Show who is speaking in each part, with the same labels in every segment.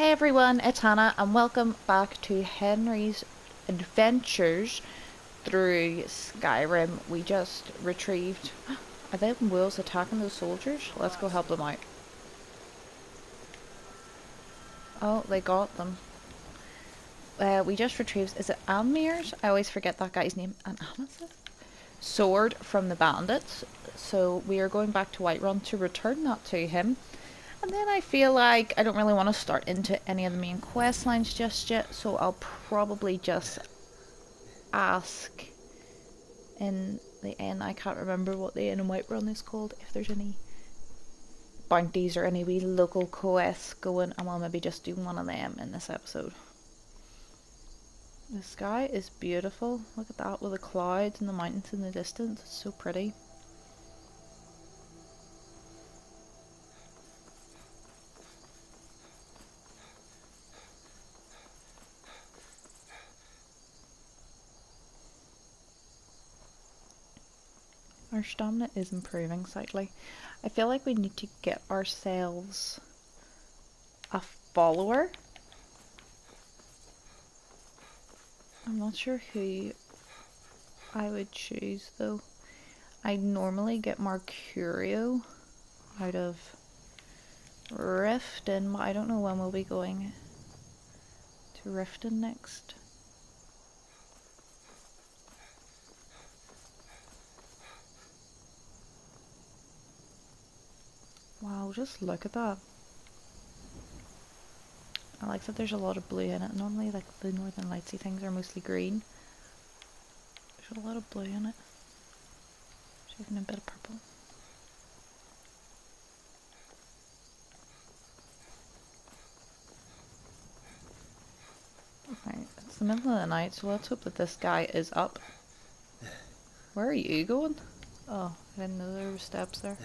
Speaker 1: Hey everyone, it's Hannah and welcome back to Henry's adventures through Skyrim. We just retrieved... Are they wolves attacking those soldiers? Let's go help them out. Oh, they got them. We just retrieved... Is it Almir's? I always forget that guy's name. An amethyst? Sword from the bandits. So we are going back to Whiterun to return that to him. And then I feel like I don't really want to start into any of the main quest lines just yet, so I'll probably just ask in the inn. I can't remember what the inn in Whiterun is called, if there's any bounties or any wee local quests going, and I'll maybe just do one of them in this episode. The sky is beautiful. Look at that with the clouds and the mountains in the distance. It's so pretty. Our stamina is improving slightly. I feel like we need to get ourselves a follower. I'm not sure who I would choose though. I normally get Mercurio out of Riften, but I don't know when we'll be going to Riften next. Wow, just look at that. I like that there's a lot of blue in it. Normally like the Northern Lightsy things are mostly green. There's a lot of blue in it. There's even a bit of purple. Right, it's the middle of the night, so let's hope that this guy is up. Where are you going? Oh, I didn't know there were steps there.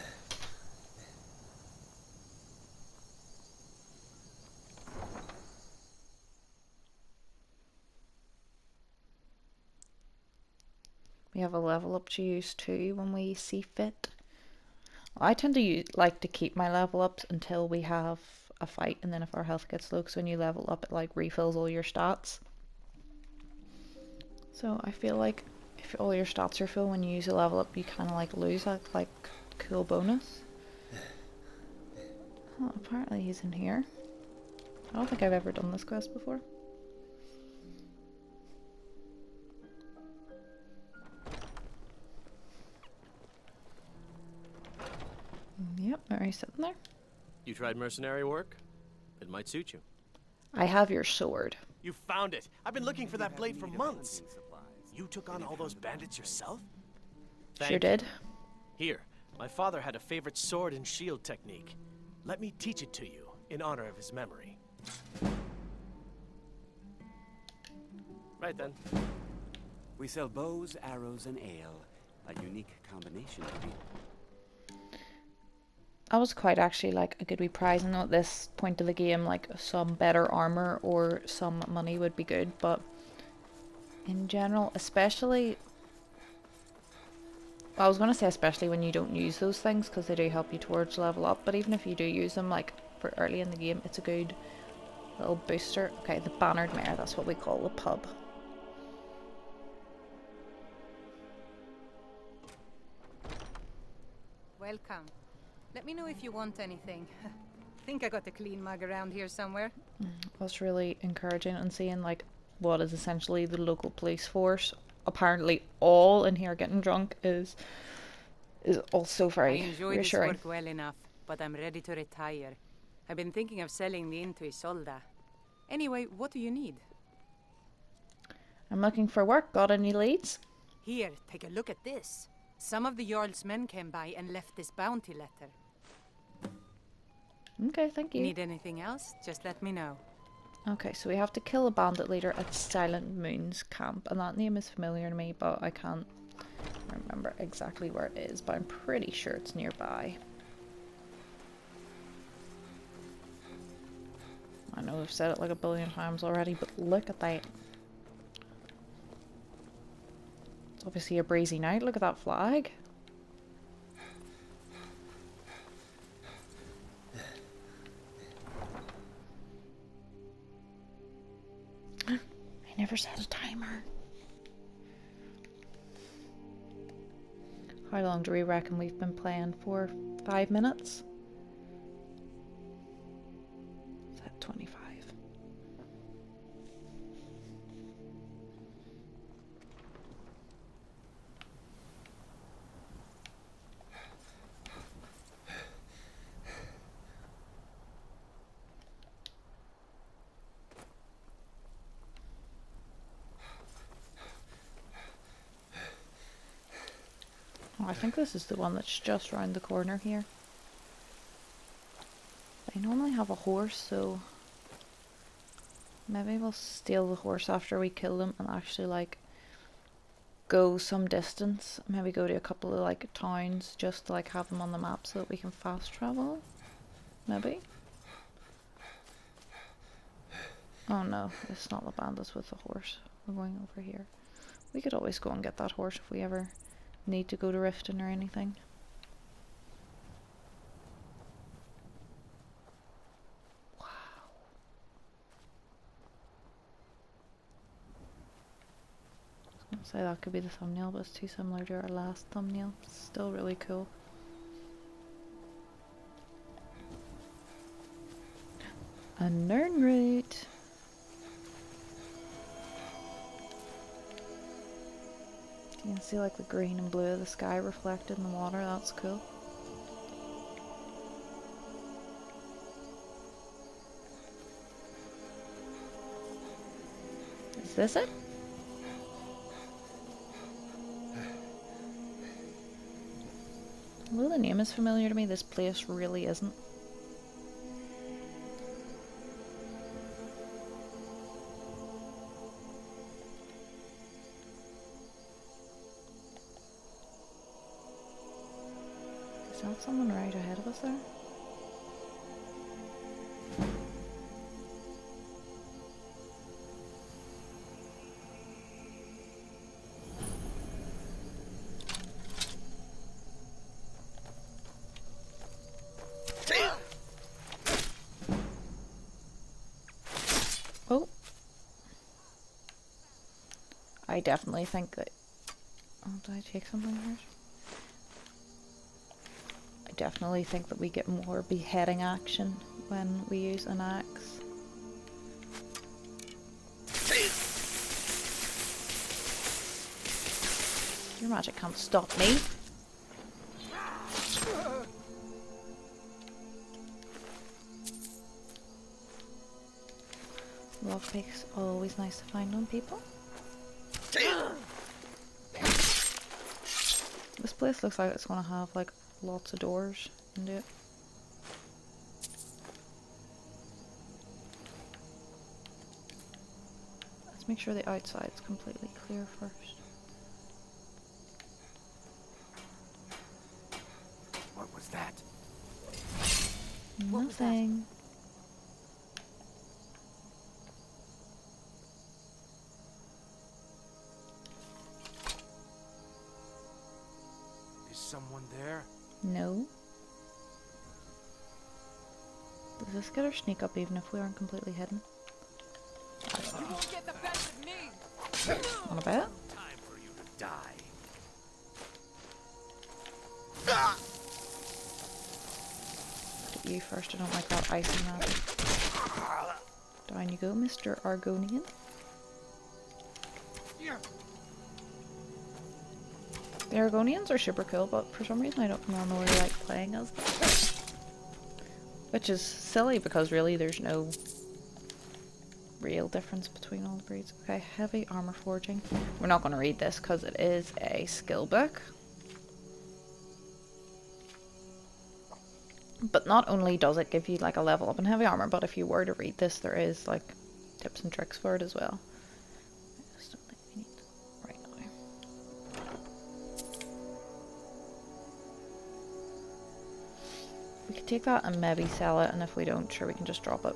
Speaker 1: We have a level up to use too when we see fit. I tend to like to keep my level ups until we have a fight, and then if our health gets low, because when you level up it like refills all your stats. So I feel like if all your stats are full when you use a level up, you kind of like lose that like cool bonus. Oh, apparently he's in here. I don't think I've ever done this quest before. Yep, are you sitting there?
Speaker 2: You tried mercenary work? It might suit you.
Speaker 1: I have your sword.
Speaker 2: You found it! I've been looking for that blade for months! You took on all those bandits yourself?
Speaker 1: Sure did.
Speaker 2: Here, my father had a favorite sword and shield technique. Let me teach it to you, in honor of his memory. Right then.
Speaker 3: We sell bows, arrows, and ale. A unique combination to be.
Speaker 1: I was quite actually like a good wee prize. I know at this point of the game like some better armor or some money would be good, but in general, especially, well, I was going to say especially when you don't use those things, because they do help you towards level up, but even if you do use them like for early in the game, it's a good little booster. Okay, the Bannered Mare, that's what we call the pub.
Speaker 4: Welcome. Let me know if you want anything. Think I got a clean mug around here somewhere.
Speaker 1: That's really encouraging, and seeing like what is essentially the local police force apparently all in here getting drunk is also very
Speaker 4: I enjoy this
Speaker 1: reassuring.
Speaker 4: work well enough, but I'm ready to retire. I've been thinking of selling the inn to Isolda. Anyway, what do you need?
Speaker 1: I'm looking for work. Got any leads?
Speaker 4: Here, take a look at this. Some of the Jarl's men came by and left this bounty letter.
Speaker 1: Okay, thank you.
Speaker 4: Need anything else? Just let me know.
Speaker 1: Okay, so we have to kill a bandit leader at Silent Moon's camp, and that name is familiar to me, but I can't remember exactly where it is, but I'm pretty sure it's nearby. I know I've said it like a billion times already, but look at that. It's obviously a breezy night. Look at that flag. I never set a timer. How long do we reckon we've been playing for? 5 minutes? Is that 25? Oh, I think this is the one that's just round the corner here. They normally have a horse, so maybe we'll steal the horse after we kill them and actually like go some distance. Maybe go to a couple of like towns just to like have them on the map so that we can fast travel. Maybe. Oh no, it's not the bandits with the horse. We're going over here. We could always go and get that horse if we ever need to go to Riften or anything. Wow. I was gonna say that could be the thumbnail, but it's too similar to our last thumbnail. It's still really cool. A Nern route. You can see like the green and blue of the sky reflected in the water. That's cool. Is this it? Although the name is familiar to me, this place really isn't. Is that someone right ahead of us there? Oh. I definitely think that... Oh, did I take something here? I definitely think that we get more beheading action when we use an axe. Your magic can't stop me. Lockpicks always nice to find on people. This place looks like it's gonna have like lots of doors into it. Let's make sure the outside's completely clear first.
Speaker 3: What was that?
Speaker 1: Nothing.
Speaker 2: Is someone there?
Speaker 1: No. Does this get our sneak up even if we aren't completely hidden?
Speaker 4: You won't get the best of me!
Speaker 1: On a bet?
Speaker 3: Time for you to die.
Speaker 1: Look at you first, I don't like that icing magic. Down you go, Mr. Argonian. The Argonians are super cool, but for some reason I don't normally like playing as them. Which is silly because really there's no real difference between all the breeds. Okay, heavy armor forging. We're not going to read this because it is a skill book. But not only does it give you like a level up in heavy armor, but if you were to read this, there is like tips and tricks for it as well. I just don't think we need right now. We could take that and maybe sell it, and if we don't, sure, we can just drop it.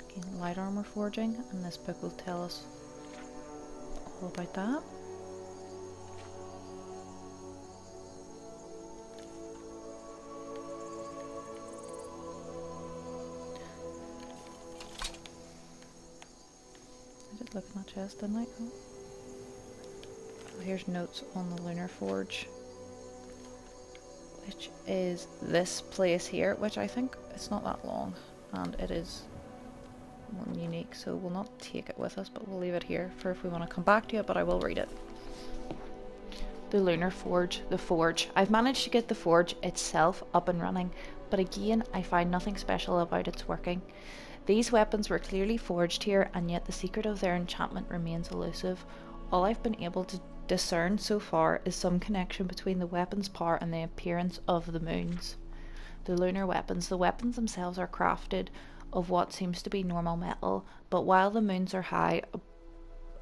Speaker 1: Okay, light armor forging, and this book will tell us all about that. just look in that chest, didn't I? Oh. Here's notes on the Lunar Forge, which is this place here, which I think it's not that long, and it is one unique, so we'll not take it with us, but we'll leave it here for if we want to come back to it, but I will read it. The Lunar Forge, the Forge. I've managed to get the Forge itself up and running, but again, I find nothing special about its working. These weapons were clearly forged here, and yet the secret of their enchantment remains elusive. All I've been able to discern so far is some connection between the weapon's power and the appearance of the moons. The lunar weapons. The weapons themselves are crafted of what seems to be normal metal, but while the moons are high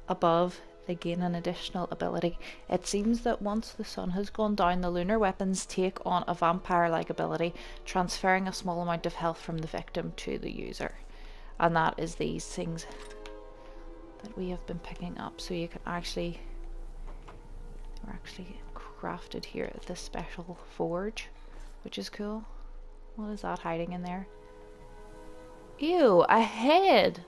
Speaker 1: above, they gain an additional ability. It seems that once the sun has gone down, the lunar weapons take on a vampire-like ability, transferring a small amount of health from the victim to the user. And that is these things that we have been picking up. So you can actually, we're actually crafted here at this special forge, which is cool. What is that hiding in there? Ew, a head!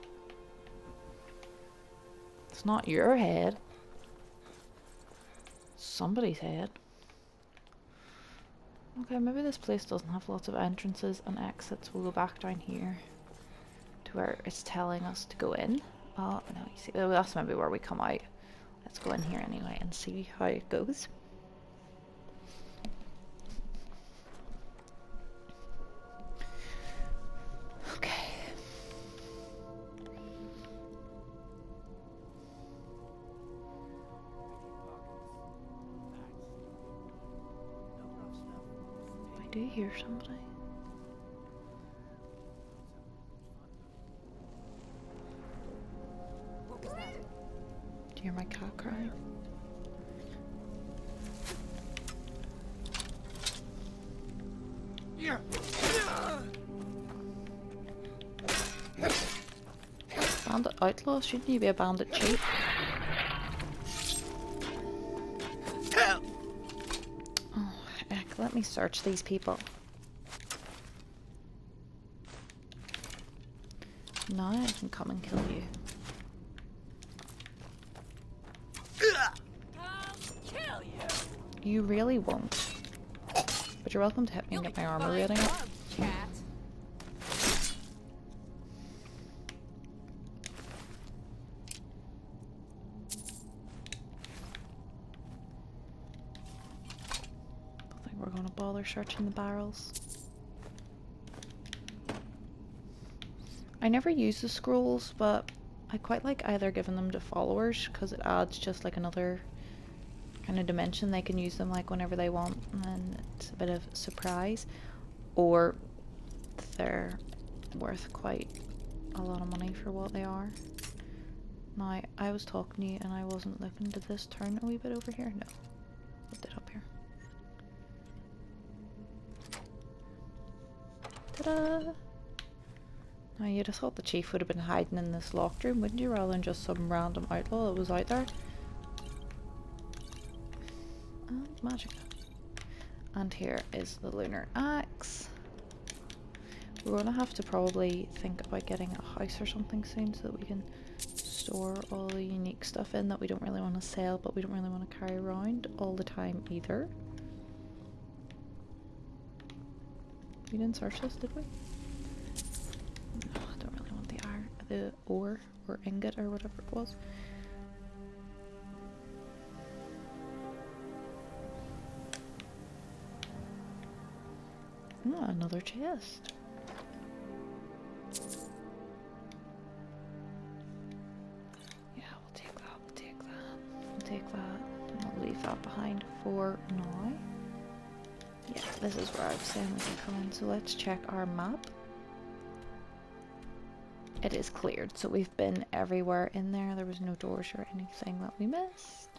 Speaker 1: It's not your head. It's somebody's head. Okay, maybe this place doesn't have lots of entrances and exits. We'll go back down here to where it's telling us to go in. Oh, no, you see, oh, that's maybe where we come out. Let's go in here anyway and see how it goes. Okay. I do hear somebody. Do you hear my cat crying? Bandit outlaw? Shouldn't you be a bandit chief? Oh, heck, let me search these people. Now I can come and kill you.
Speaker 5: Kill you.
Speaker 1: You really won't. But you're welcome to hit me and get my armor rating up.
Speaker 5: Cat.
Speaker 1: I think we're gonna bother searching the barrels. I never use the scrolls, but I quite like either giving them to followers because it adds just like another kind of dimension. They can use them like whenever they want, and it's a bit of a surprise, or they're worth quite a lot of money for what they are. Now, I was talking to you and I wasn't looking. Did this turn a wee bit over here? No. What did up here? Ta-da! Now, you'd have thought the chief would have been hiding in this locked room, wouldn't you, rather than just some random outlaw that was out there? And magic. And here is the lunar axe. We're going to have to probably think about getting a house or something soon so that we can store all the unique stuff in that we don't really want to sell, but we don't really want to carry around all the time either. We didn't search this, did we? No, I don't really want the ore or ingot or whatever it was. Oh, another chest. Yeah, we'll take that, we'll take that, we'll take that. And we'll leave that behind for now. Yeah, this is where I was saying we can come in, so let's check our map. It is cleared, so we've been everywhere in there. There was no doors or anything that we missed.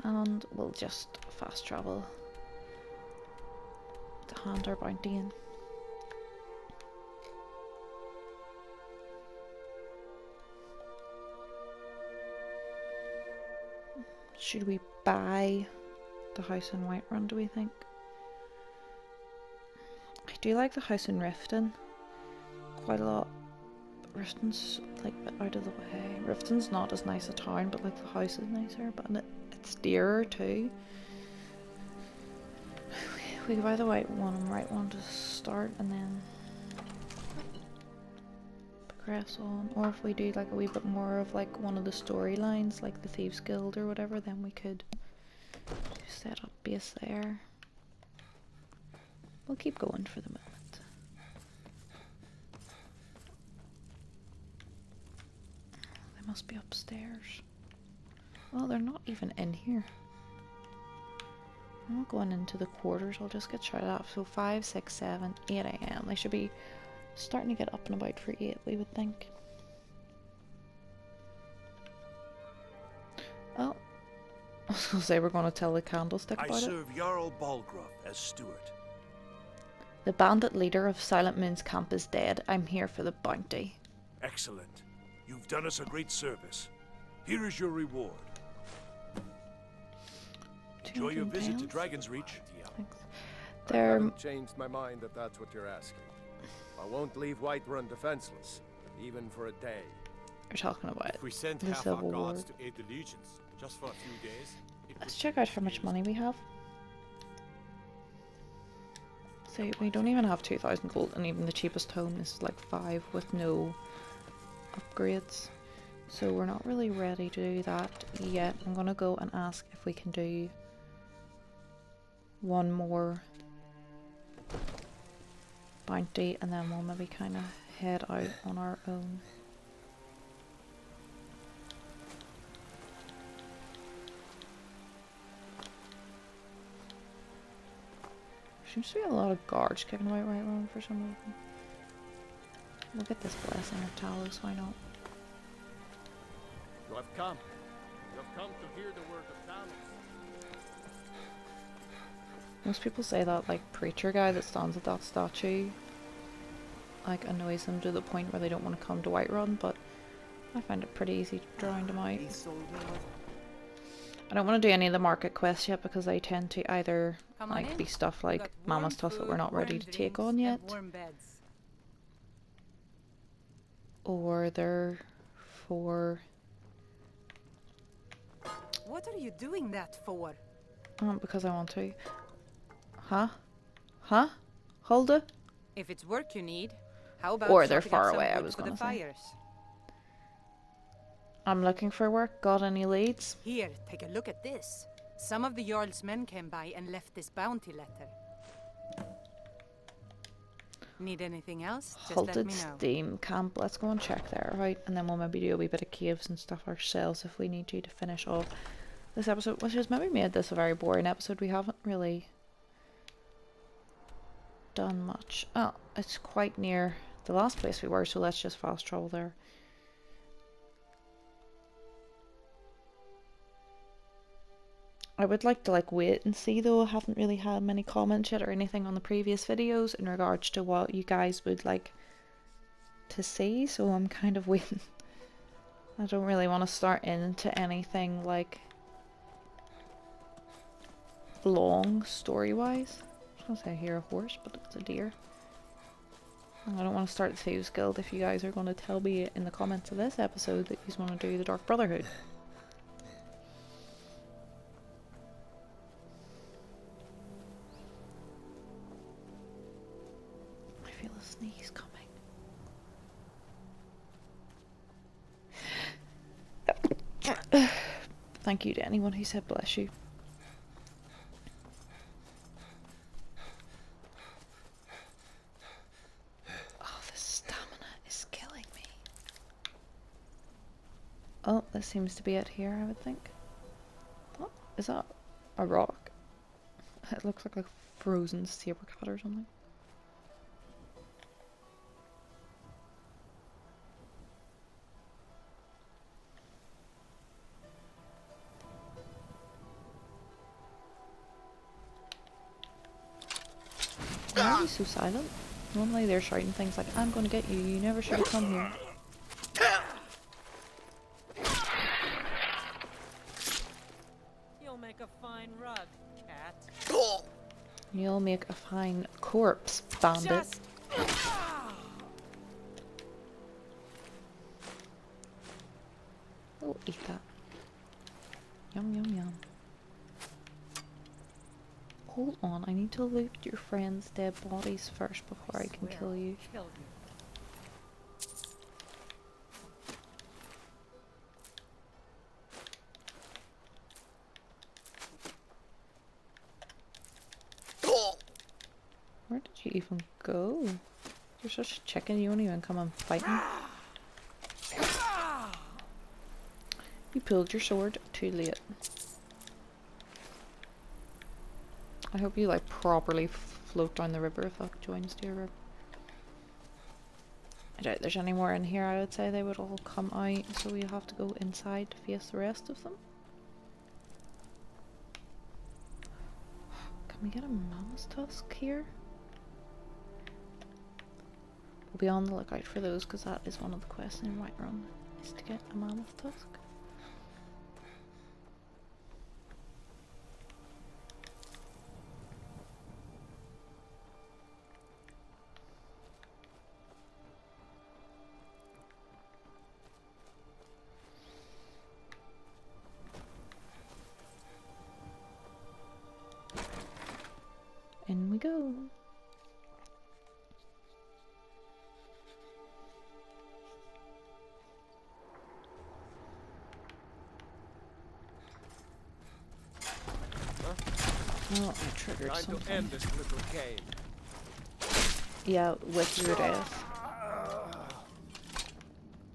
Speaker 1: And we'll just fast travel to hand our bounty in. Should we buy the house in Whiterun, do we think? I do like the house in Riften quite a lot. Riften's like a bit out of the way. Riften's not as nice a town, but like the house is nicer, but it's dearer too. We can buy the white one and right one to start and then progress on. Or if we do like a wee bit more of like one of the storylines, like the Thieves Guild or whatever, then we could set up base there. We'll keep going for the moment. They must be upstairs. Well, they're not even in here. I'm not going into the quarters, I'll just get shouted at. So 5, 6, 7, 8 AM. They should be starting to get up and about for 8, we would think. Oh. I was going to say we're going to tell the candlestick about it.
Speaker 5: I serve Jarl Balgruuf as steward.
Speaker 1: The bandit leader of Silent Moon's camp is dead. I'm here for the bounty.
Speaker 5: Excellent. You've done us a great service. Here is your reward. Enjoy your visit to Dragon's Reach.
Speaker 1: Thanks.
Speaker 6: I haven't changed my mind if that's what you're asking. I won't leave Whiterun defenseless, even for a day.
Speaker 1: We're talking about
Speaker 2: If we sent
Speaker 1: the
Speaker 2: half our
Speaker 1: Civil War.
Speaker 2: guards to aid the legions, just for a few days,
Speaker 1: Let's check out how much money we have. See, we don't even have 2,000 gold, and even the cheapest home is like 5 with no upgrades. So we're not really ready to do that yet. I'm gonna go and ask if we can do one more bounty, and then we'll maybe kind of head out on our own. Seems to be a lot of guards kicking about right around for some reason. We'll get this blessing of Talos, why not?
Speaker 6: You have come. You have come to hear the word of Talos.
Speaker 1: Most people say that like preacher guy that stands at that statue like annoys them to the point where they don't want to come to Whiterun, but I find it pretty easy to drown them out. I don't want to do any of the market quests yet because they tend to either like be stuff like mama stuff that we're not ready to take on yet, or they're for
Speaker 4: What are you doing that for?
Speaker 1: because I want to. Huh? Huh? Hold it.
Speaker 4: If it's work you need, how about
Speaker 1: Or they're
Speaker 4: sorting
Speaker 1: far
Speaker 4: out some
Speaker 1: away, I
Speaker 4: wood
Speaker 1: was
Speaker 4: for the
Speaker 1: gonna say.
Speaker 4: fires?
Speaker 1: I'm looking for work. Got any leads?
Speaker 4: Here, take a look at this. Some of the Jarl's men came by and left this bounty letter. Need anything else? Just let
Speaker 1: Halted
Speaker 4: me know.
Speaker 1: Steam Camp. Let's go and check there, right? And then we'll maybe do a wee bit of caves and stuff ourselves if we need to finish off this episode, which has maybe made this a very boring episode. We haven't really done much. Oh, it's quite near the last place we were, so let's just fast travel there. I would like to wait and see though. I haven't really had many comments yet or anything on the previous videos in regards to what you guys would like to see, so I'm kind of waiting. I don't really want to start into anything like long story wise. I was gonna say I hear a horse, but it's a deer. And I don't want to start the Thieves Guild if you guys are going to tell me in the comments of this episode that you want to do the Dark Brotherhood. I feel a sneeze coming. Thank you to anyone who said bless you. Oh, the stamina is killing me. Oh, this seems to be it here, I would think. What? Is that a rock? It looks like a frozen saber cat or something. Why are they so silent? Normally they're shouting things like, I'm gonna get you, you never should have come here.
Speaker 7: You'll make a fine rug, cat.
Speaker 1: You'll make a fine corpse, bandit.
Speaker 7: Just...
Speaker 1: eat that. Yum, yum, yum. Hold on, I need to loot your friend's dead bodies first before I can kill you.
Speaker 7: Killed you.
Speaker 1: Where did you even go? You're such a chicken, you won't even come and fight me. You pulled your sword too late. I hope you like properly float down the river if that joins your river. I doubt there's any more in here. I would say they would all come out, so we have to go inside to face the rest of them. Can we get a mammoth tusk here? We'll be on the lookout for those because that is one of the quests in Whiterun, is to get a mammoth tusk. In we go. Oh, I triggered
Speaker 6: Time
Speaker 1: something.
Speaker 6: to end this little game.
Speaker 1: Yeah, with your death.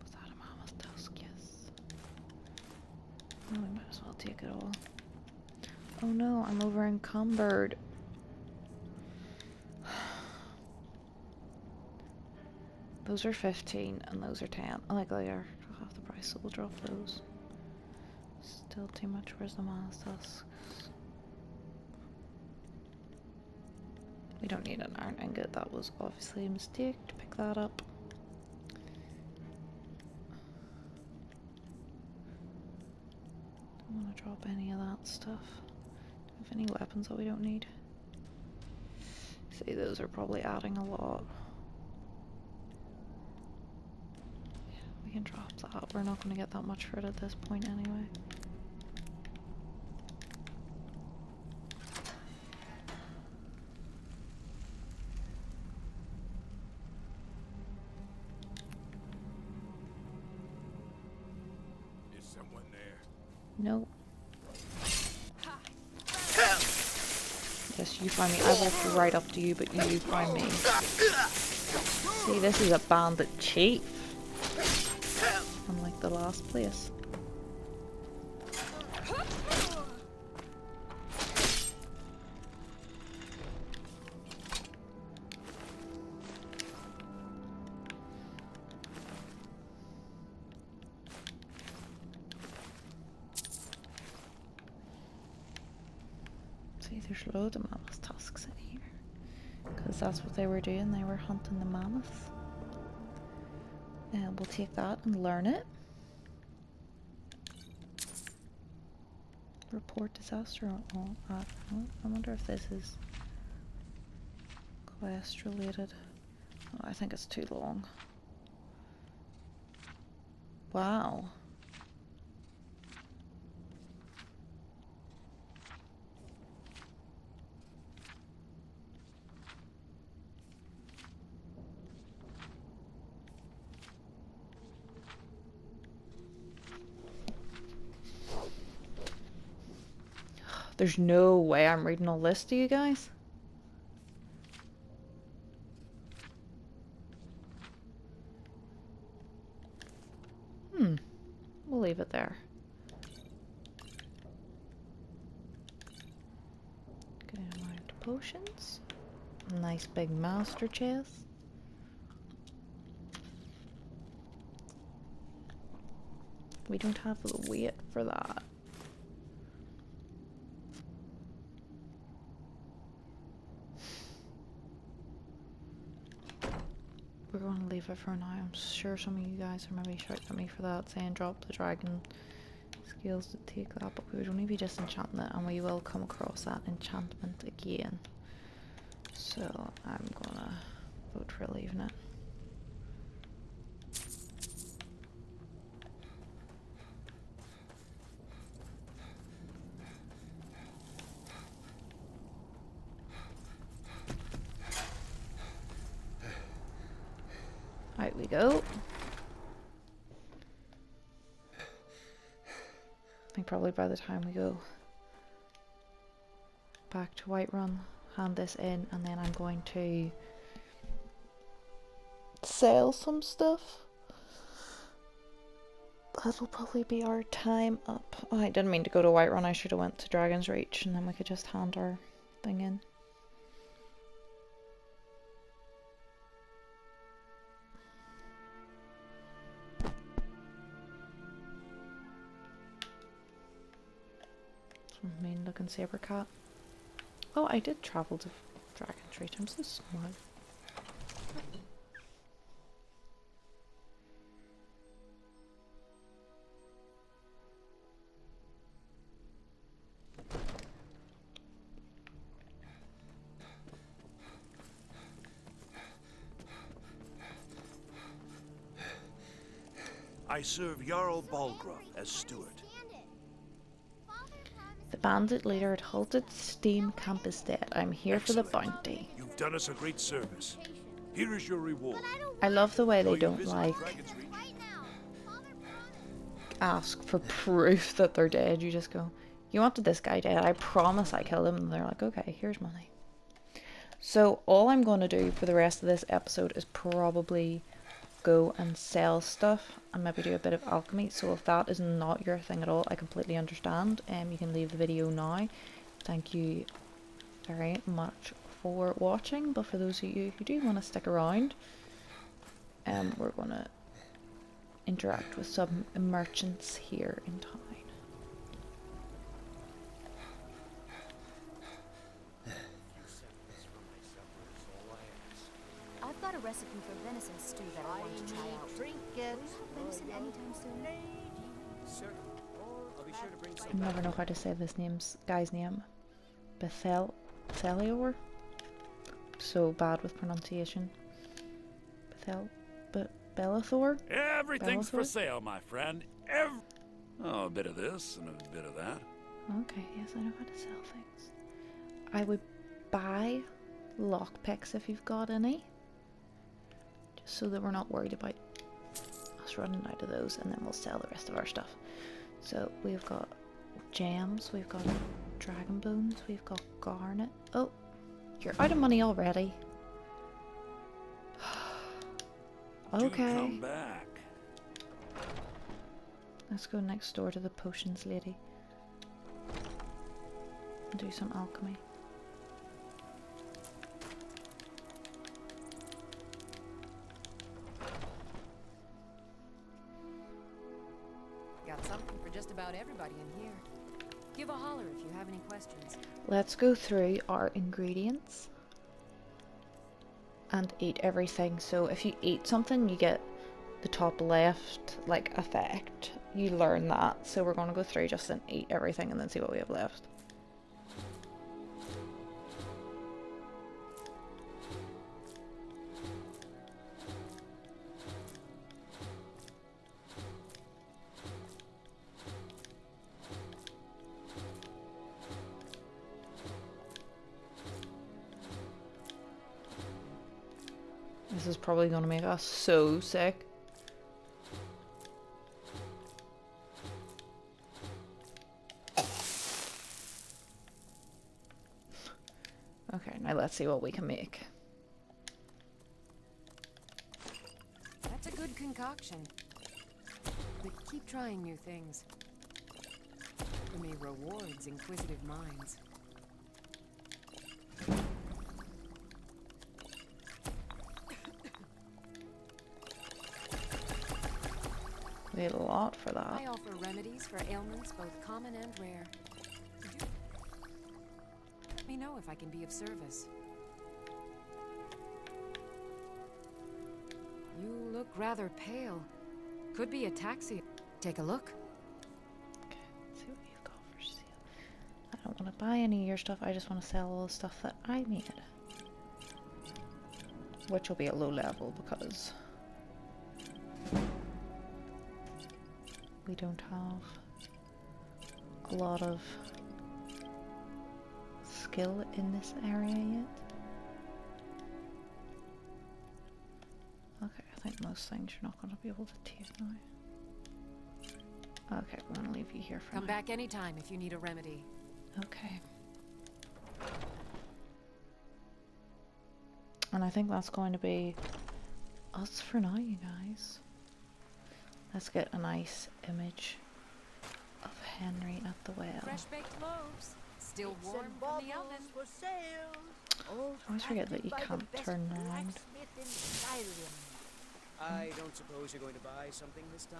Speaker 1: Was that a mammoth tusk? Yes. Oh, we might as well take it all. Oh no, I'm over encumbered. Those are 15 and those are 10. I like they are half the price, so we'll drop those. Still too much. Where's the mammoth tusks? We don't need an iron ingot. That was obviously a mistake to pick that up. Don't want to drop any of that stuff. Do we have any weapons that we don't need? See, those are probably adding a lot. We can drop that. We're not going to get that much for it at this point anyway.
Speaker 5: Is someone there?
Speaker 1: Nope. Yes, you find me. I walked right up to you, but you find me. See, this is a bandit chief. Unlike the last place. See, there's loads of mammoth tusks in here. Because that's what they were doing. They were hunting the mammoth. And we'll take that and learn it. Report disaster on I wonder if this is quest related. Oh, I think it's too long. Wow. There's no way I'm reading all this to you guys. We'll leave it there. Good amount of potions. Nice big master chest. We don't have the weight for that. We're going to leave it for now. I'm sure some of you guys are maybe shouting at me for that, saying drop the dragon skills to take that, but we would only be disenchanting it, and we will come across that enchantment again. So I'm gonna vote for leaving it. Out we go. I think probably by the time we go back to Whiterun, hand this in, and then I'm going to sell some stuff. That'll probably be our time up. Oh, I didn't mean to go to Whiterun. I should have went to Dragon's Reach, and then we could just hand our thing in. Some mean looking saber cat. Oh, I did travel to Dragon's Reach. I'm so smart.
Speaker 5: I serve Jarl Balgruuf as steward.
Speaker 1: The bandit leader had halted. Steam camp is dead. I'm here for the bounty.
Speaker 5: You've done us a great service. Here is your reward.
Speaker 1: I love the way they
Speaker 5: Shall you
Speaker 1: don't
Speaker 5: visit
Speaker 1: like
Speaker 5: Dragon's Reach?
Speaker 1: ask for proof that they're dead. You just go, you wanted this guy dead. I promise I killed him. And they're like, okay, here's money. So all I'm going to do for the rest of this episode is probably go and sell stuff and maybe do a bit of alchemy. So if that is not your thing at all, I completely understand. You can leave the video now. Thank you very much for watching. But for those of you who do want to stick around, we're going to interact with some merchants here in town.
Speaker 8: I've got a recipe for venison stew that I want to try out. Will you have venison anytime soon?
Speaker 1: I never know how to say this guy's name. Bethelior? So bad with pronunciation. Bellathor?
Speaker 3: Everything's for
Speaker 1: Bellathor?
Speaker 3: sale, my friend. Oh, a bit of this and a bit of that.
Speaker 1: Okay, yes, I know how to sell things. I would buy lockpicks if you've got any. Just so that we're not worried about us running out of those, and then we'll sell the rest of our stuff. So we've got gems, we've got dragon bones, we've got garnet. Oh, you're out of money already.
Speaker 3: Do
Speaker 1: Okay.
Speaker 3: come back.
Speaker 1: Let's go next door to the potions lady and do some alchemy.
Speaker 9: Got something for just about everybody in here. Give a holler if you have any questions.
Speaker 1: Let's go through our ingredients and eat everything. So if you eat something, you get the top left like effect. You learn that. So we're going to go through just and eat everything and then see what we have left. This is probably going to make us so sick. Okay, now let's see what we can make.
Speaker 9: That's a good concoction. But keep trying new things. It may rewards inquisitive minds.
Speaker 1: We need a lot for that.
Speaker 9: I offer remedies for ailments both common and rare. Let me know if I can be of service. You look rather pale. Could be ataxia. Take a look.
Speaker 1: Okay, let's see what you've got for sale. I don't want to buy any of your stuff. I just want to sell all the stuff that I made. Which will be at low level because we don't have a lot of skill in this area yet. Okay, I think most things you're not going to be able to take now. Okay, I'm going to leave you here for
Speaker 9: Come
Speaker 1: now.
Speaker 9: back anytime if you need a remedy.
Speaker 1: Okay. And I think that's going to be us for now, you guys. Let's get a nice image of Henry at the well.
Speaker 9: Fresh baked loaves, still warm from the oven.
Speaker 1: I always forget that you can't turn around.
Speaker 10: I don't suppose you're going to buy something this time?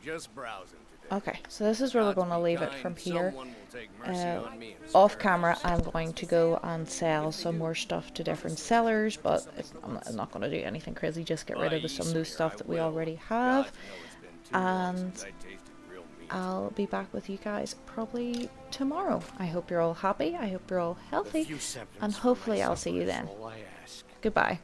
Speaker 6: Just browsing today.
Speaker 1: Okay, so this is where we're
Speaker 6: Gods
Speaker 1: going to
Speaker 6: be
Speaker 1: leave it
Speaker 6: kind,
Speaker 1: from here.
Speaker 6: someone will take mercy on me and
Speaker 1: Off
Speaker 6: spare
Speaker 1: camera,
Speaker 6: us.
Speaker 1: I'm going to go and sell some more stuff to different sellers, but I'm not going to do anything crazy, just get rid of some loose stuff that we already have. And I'll be back with you guys probably tomorrow. I hope you're all happy, I hope you're all healthy, and hopefully I'll see you then. Goodbye.